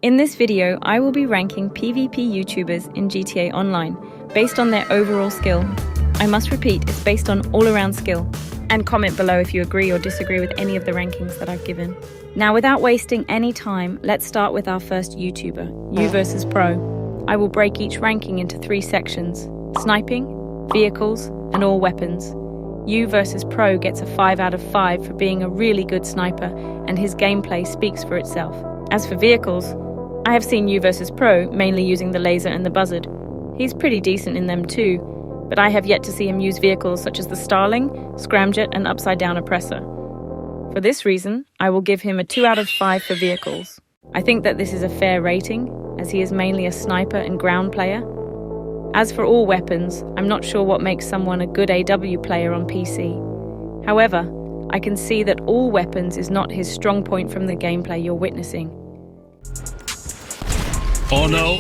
In this video, I will be ranking PvP YouTubers in GTA Online based on their overall skill. I must repeat, it's based on all-around skill. And comment below if you agree or disagree with any of the rankings that I've given. Now, without wasting any time, let's start with our first YouTuber, UVersusPro. I will break each ranking into 3 sections: sniping, vehicles, and all weapons. UVersusPro gets a 5 out of 5 for being a really good sniper, and his gameplay speaks for itself. As for vehicles, I have seen UVersusPro mainly using the laser and the buzzard. He's pretty decent in them too, but I have yet to see him use vehicles such as the Starling, Scramjet, and Upside Down Oppressor. For this reason, I will give him a 2 out of 5 for vehicles. I think that this is a fair rating, as he is mainly a sniper and ground player. As for all weapons, I'm not sure what makes someone a good AW player on PC. However, I can see that all weapons is not his strong point from the gameplay you're witnessing. Oh no!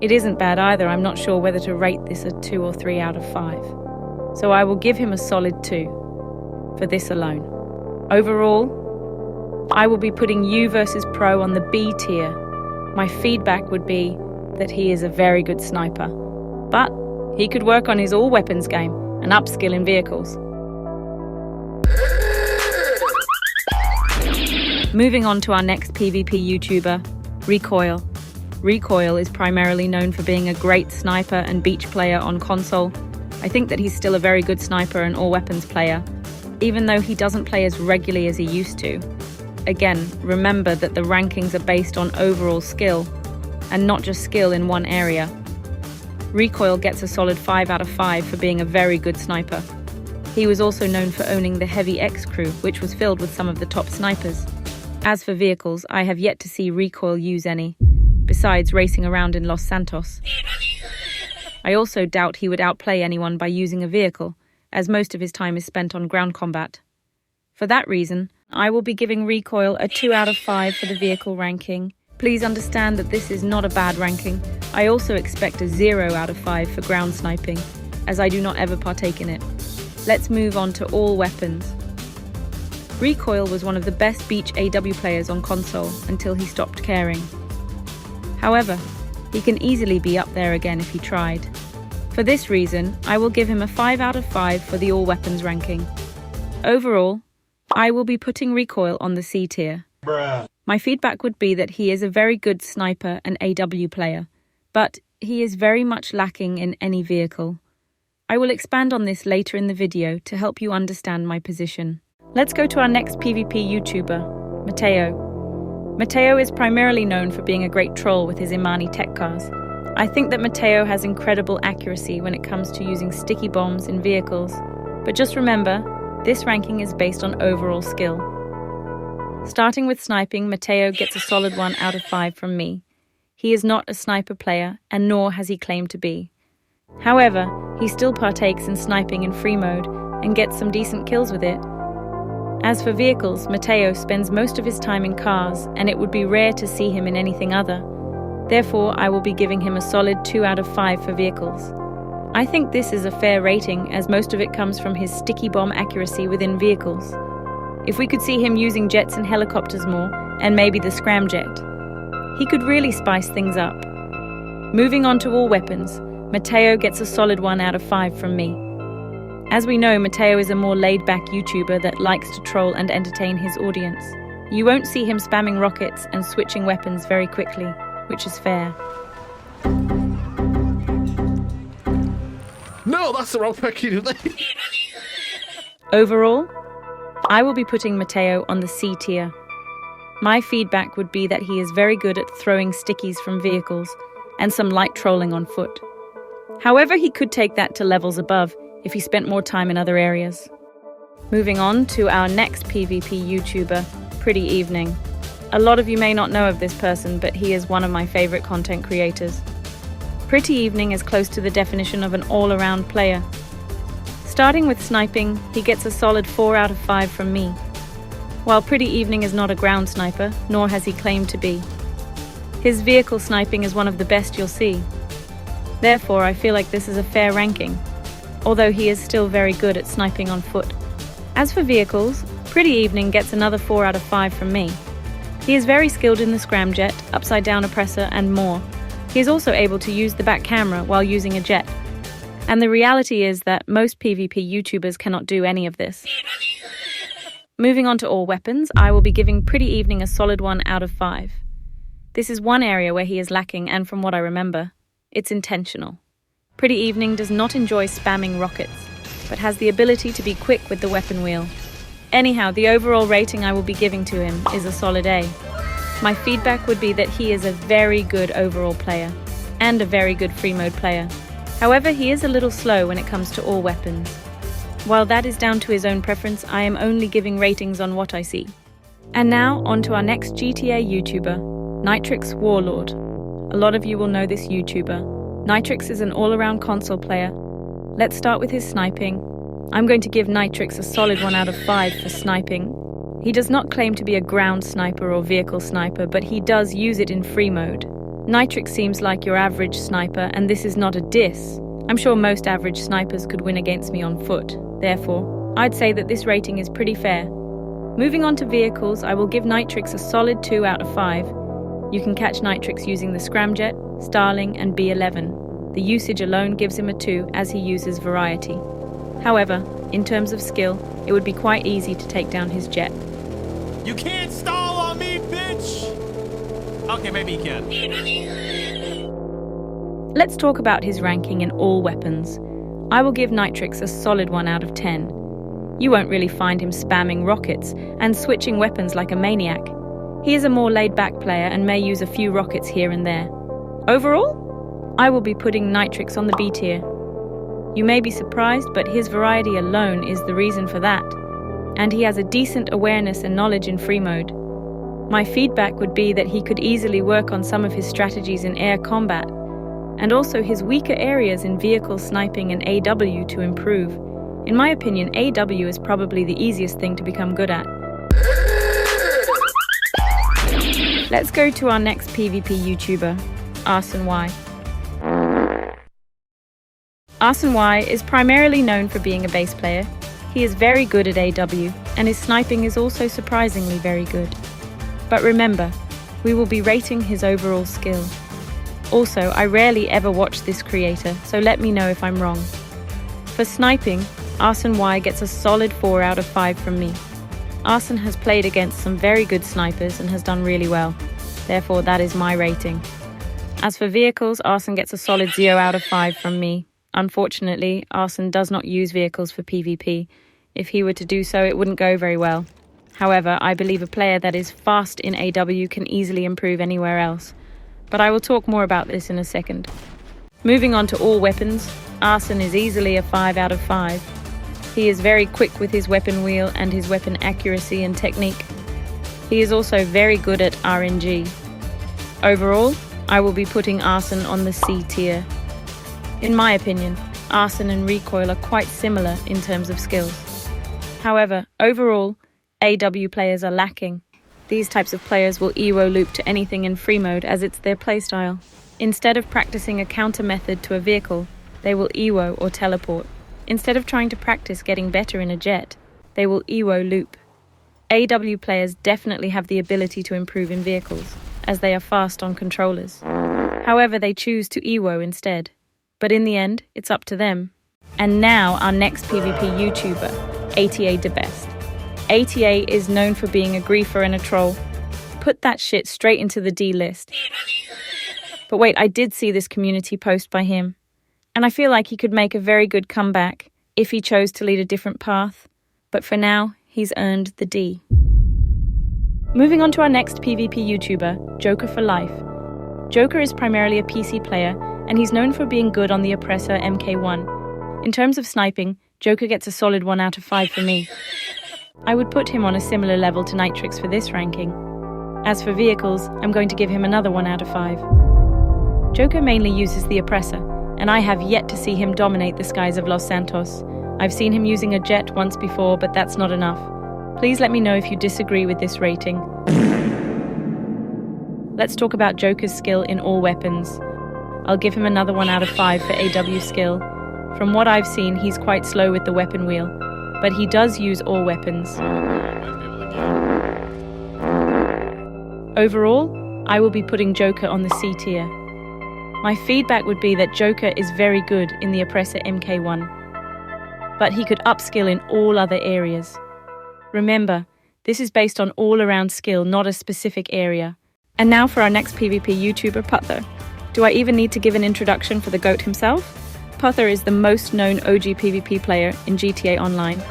It isn't bad either. I'm not sure whether to rate this a 2 or 3 out of 5. So I will give him a solid 2 for this alone. Overall, I will be putting UVersusPro on the B tier. My feedback would be that he is a very good sniper, but he could work on his all weapons game and upskill in vehicles. Moving on to our next PvP YouTuber, Recoil. Recoil is primarily known for being a great sniper and beach player on console. I think that he's still a very good sniper and all-weapons player, even though he doesn't play as regularly as he used to. Again, remember that the rankings are based on overall skill, and not just skill in one area. Recoil gets a solid 5 out of 5 for being a very good sniper. He was also known for owning the Heavy X crew, which was filled with some of the top snipers. As for vehicles, I have yet to see Recoil use any, besides racing around in Los Santos. I also doubt he would outplay anyone by using a vehicle, as most of his time is spent on ground combat. For that reason, I will be giving Recoil a 2 out of 5 for the vehicle ranking. Please understand that this is not a bad ranking. I also expect a 0 out of 5 for ground sniping, as I do not ever partake in it. Let's move on to all weapons. Recoil was one of the best beach AW players on console until he stopped caring. However, he can easily be up there again if he tried. For this reason, I will give him a 5 out of 5 for the all weapons ranking. Overall, I will be putting Recoil on the C tier. Bruh. My feedback would be that he is a very good sniper and AW player, but he is very much lacking in any vehicle. I will expand on this later in the video to help you understand my position. Let's go to our next PvP YouTuber, Mattaiyoh. Mattaiyoh is primarily known for being a great troll with his Imani tech cars. I think that Mattaiyoh has incredible accuracy when it comes to using sticky bombs in vehicles, but just remember, this ranking is based on overall skill. Starting with sniping, Mattaiyoh gets a solid 1 out of 5 from me. He is not a sniper player, and nor has he claimed to be. However, he still partakes in sniping in free mode and gets some decent kills with it. As for vehicles, Mattaiyoh spends most of his time in cars, and it would be rare to see him in anything other. Therefore, I will be giving him a solid 2 out of 5 for vehicles. I think this is a fair rating, as most of it comes from his sticky bomb accuracy within vehicles. If we could see him using jets and helicopters more, and maybe the scramjet, he could really spice things up. Moving on to all weapons, Mattaiyoh gets a solid 1 out of 5 from me. As we know, Mattaiyoh is a more laid-back YouTuber that likes to troll and entertain his audience. You won't see him spamming rockets and switching weapons very quickly, which is fair. No, that's the wrong package. Overall, I will be putting Mattaiyoh on the C tier. My feedback would be that he is very good at throwing stickies from vehicles and some light trolling on foot. However, he could take that to levels above if he spent more time in other areas. Moving on to our next PvP YouTuber, Pretty Evening. A lot of you may not know of this person, but he is one of my favorite content creators. Pretty Evening is close to the definition of an all-around player. Starting with sniping, he gets a solid 4 out of 5 from me. While Pretty Evening is not a ground sniper, nor has he claimed to be. His vehicle sniping is one of the best you'll see. Therefore, I feel like this is a fair ranking, although he is still very good at sniping on foot. As for vehicles, Pretty Evening gets another 4 out of 5 from me. He is very skilled in the scramjet, upside down oppressor, and more. He is also able to use the back camera while using a jet. And the reality is that most PvP YouTubers cannot do any of this. Moving on to all weapons, I will be giving Pretty Evening a solid 1 out of 5. This is one area where he is lacking, and from what I remember, it's intentional. Pretty Evening does not enjoy spamming rockets, but has the ability to be quick with the weapon wheel. Anyhow, the overall rating I will be giving to him is a solid A. My feedback would be that he is a very good overall player, and a very good free mode player. However, he is a little slow when it comes to all weapons. While that is down to his own preference, I am only giving ratings on what I see. And now, on to our next GTA YouTuber, Nitrix Warlord. A lot of you will know this YouTuber. Nitrix is an all-around console player. Let's start with his sniping. I'm going to give Nitrix a solid 1 out of 5 for sniping. He does not claim to be a ground sniper or vehicle sniper, but he does use it in free mode. Nitrix seems like your average sniper, and this is not a diss. I'm sure most average snipers could win against me on foot. Therefore, I'd say that this rating is pretty fair. Moving on to vehicles, I will give Nitrix a solid 2 out of 5. You can catch Nitrix using the Scramjet, Starling, and B11. The usage alone gives him a 2 as he uses variety. However, in terms of skill, it would be quite easy to take down his jet. You can't stall on me, bitch! Okay, maybe you can. Let's talk about his ranking in all weapons. I will give Nitrix a solid 1 out of 10. You won't really find him spamming rockets and switching weapons like a maniac. He is a more laid-back player and may use a few rockets here and there. Overall, I will be putting Nitrix on the B tier. You may be surprised, but his variety alone is the reason for that. And he has a decent awareness and knowledge in free mode. My feedback would be that he could easily work on some of his strategies in air combat, and also his weaker areas in vehicle sniping and AW to improve. In my opinion, AW is probably the easiest thing to become good at. Let's go to our next PvP YouTuber, Arsen Y. Arsen Y is primarily known for being a base player. He is very good at AW, and his sniping is also surprisingly very good. But remember, we will be rating his overall skill. Also, I rarely ever watch this creator, so let me know if I'm wrong. For sniping, Arsen Y gets a solid 4 out of 5 from me. Arsen has played against some very good snipers and has done really well. Therefore, that is my rating. As for vehicles, Arsen gets a solid 0 out of 5 from me. Unfortunately, Arsen does not use vehicles for PvP. If he were to do so, it wouldn't go very well. However, I believe a player that is fast in AW can easily improve anywhere else. But I will talk more about this in a second. Moving on to all weapons, Arsen is easily a 5 out of 5. He is very quick with his weapon wheel and his weapon accuracy and technique. He is also very good at RNG. Overall, I will be putting Arsen on the C tier. In my opinion, Arsen and Recoil are quite similar in terms of skills. However, overall, AW players are lacking. These types of players will EWO loop to anything in free mode as it's their playstyle. Instead of practicing a counter method to a vehicle, they will EWO or teleport. Instead of trying to practice getting better in a jet, they will EWO loop. AW players definitely have the ability to improve in vehicles, as they are fast on controllers. However, they choose to EWO instead. But in the end, it's up to them. And now our next PvP YouTuber, ATA DBEST. ATA is known for being a griefer and a troll. Put that shit straight into the D list. But wait, I did see this community post by him. And I feel like he could make a very good comeback if he chose to lead a different path. But for now, he's earned the D. Moving on to our next PvP YouTuber, Joker for Life. Joker is primarily a PC player, and he's known for being good on the Oppressor MK1. In terms of sniping, Joker gets a solid 1 out of 5 for me. I would put him on a similar level to Nitrix for this ranking. As for vehicles, I'm going to give him another 1 out of 5. Joker mainly uses the Oppressor, and I have yet to see him dominate the skies of Los Santos. I've seen him using a jet once before, but that's not enough. Please let me know if you disagree with this rating. Let's talk about Joker's skill in all weapons. I'll give him another 1 out of 5 for AW skill. From what I've seen, he's quite slow with the weapon wheel. but he does use all weapons. Overall, I will be putting Joker on the C tier. My feedback would be that Joker is very good in the Oppressor MK1, but he could upskill in all other areas. Remember, this is based on all-around skill, not a specific area. And now for our next PvP YouTuber, Puther. Do I even need to give an introduction for the GOAT himself? Puther is the most known OG PvP player in GTA Online.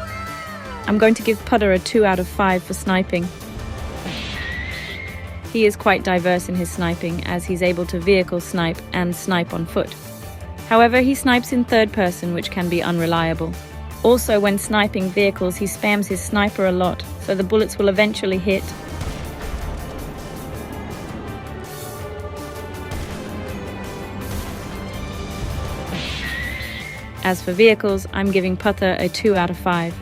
I'm going to give Puther a 2 out of 5 for sniping. He is quite diverse in his sniping, as he's able to vehicle snipe and snipe on foot. However, he snipes in third person, which can be unreliable. Also, when sniping vehicles, he spams his sniper a lot, so the bullets will eventually hit. As for vehicles, I'm giving Puther a 2 out of 5.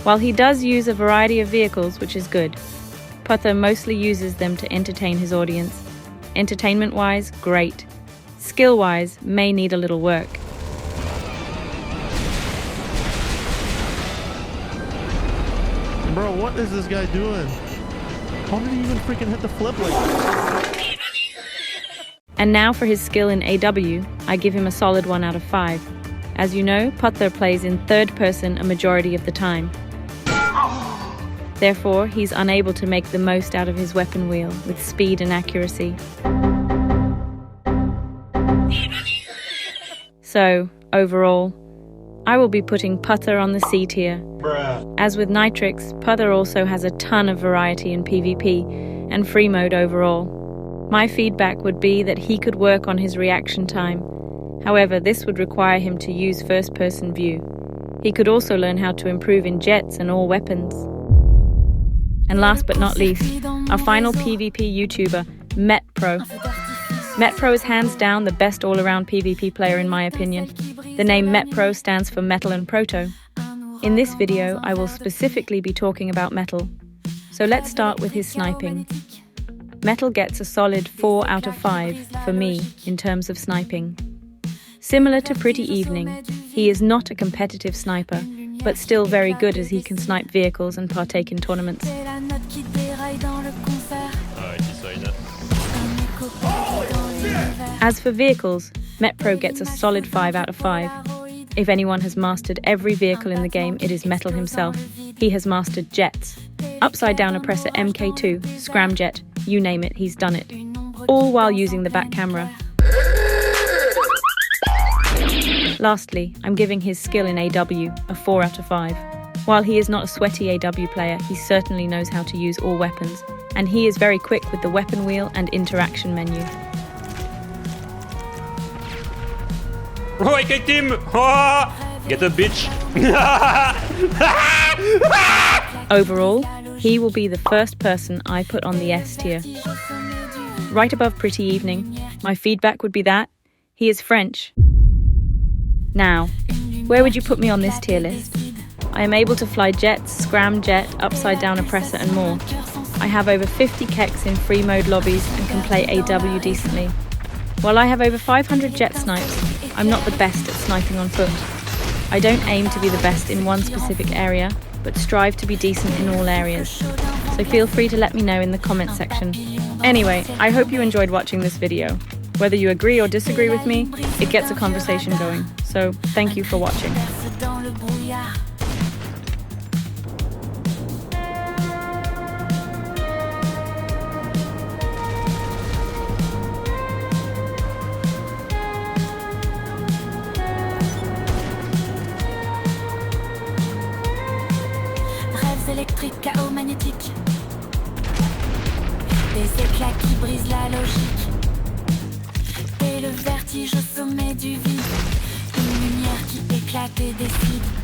While he does use a variety of vehicles, which is good, Puther mostly uses them to entertain his audience. Entertainment-wise, great. Skill-wise, may need a little work. Bro, what is this guy doing? How did he even freaking hit the flip like that? And now for his skill in AW, I give him a solid 1 out of 5. As you know, Puther plays in third person a majority of the time. Therefore, he's unable to make the most out of his weapon wheel with speed and accuracy. So, overall, I will be putting Puther on the C tier. As with Nitrix, Puther also has a ton of variety in PvP and free mode overall. My feedback would be that he could work on his reaction time. However, this would require him to use first-person view. He could also learn how to improve in jets and all weapons. And last but not least, our final PvP YouTuber, MetPro. MetPro is hands down the best all-around PvP player in my opinion. The name MetPro stands for Metal and Proto. In this video, I will specifically be talking about Metal. So let's start with his sniping. Metal gets a solid 4 out of 5 for me in terms of sniping. Similar to Pretty Evening, he is not a competitive sniper, but still very good as he can snipe vehicles and partake in tournaments. As for vehicles, MetPro gets a solid 5 out of 5. If anyone has mastered every vehicle in the game, it is Metal himself. He has mastered jets. Upside down oppressor MK2, scramjet, you name it, he's done it. All while using the back camera. Lastly, I'm giving his skill in AW a 4 out of 5. While he is not a sweaty AW player, he certainly knows how to use all weapons, and he is very quick with the weapon wheel and interaction menu. Oh, I kicked him! Oh, get a bitch! Overall, he will be the first person I put on the S tier. Right above Pretty Evening, my feedback would be that he is French. Now, where would you put me on this tier list? I am able to fly jets, scramjet, upside down oppressor and more. I have over 50 keks in free mode lobbies and can play AW decently. While I have over 500 jet snipes, I'm not the best at sniping on foot. I don't aim to be the best in one specific area, but strive to be decent in all areas. So feel free to let me know in the comment section. Anyway, I hope you enjoyed watching this video. Whether you agree or disagree with me, it gets a conversation going. So thank you for watching. Électrique, chaos magnétique. Des éclats qui brisent la logique. Et le vertige au sommet du vide. Une lumière qui éclate et décide.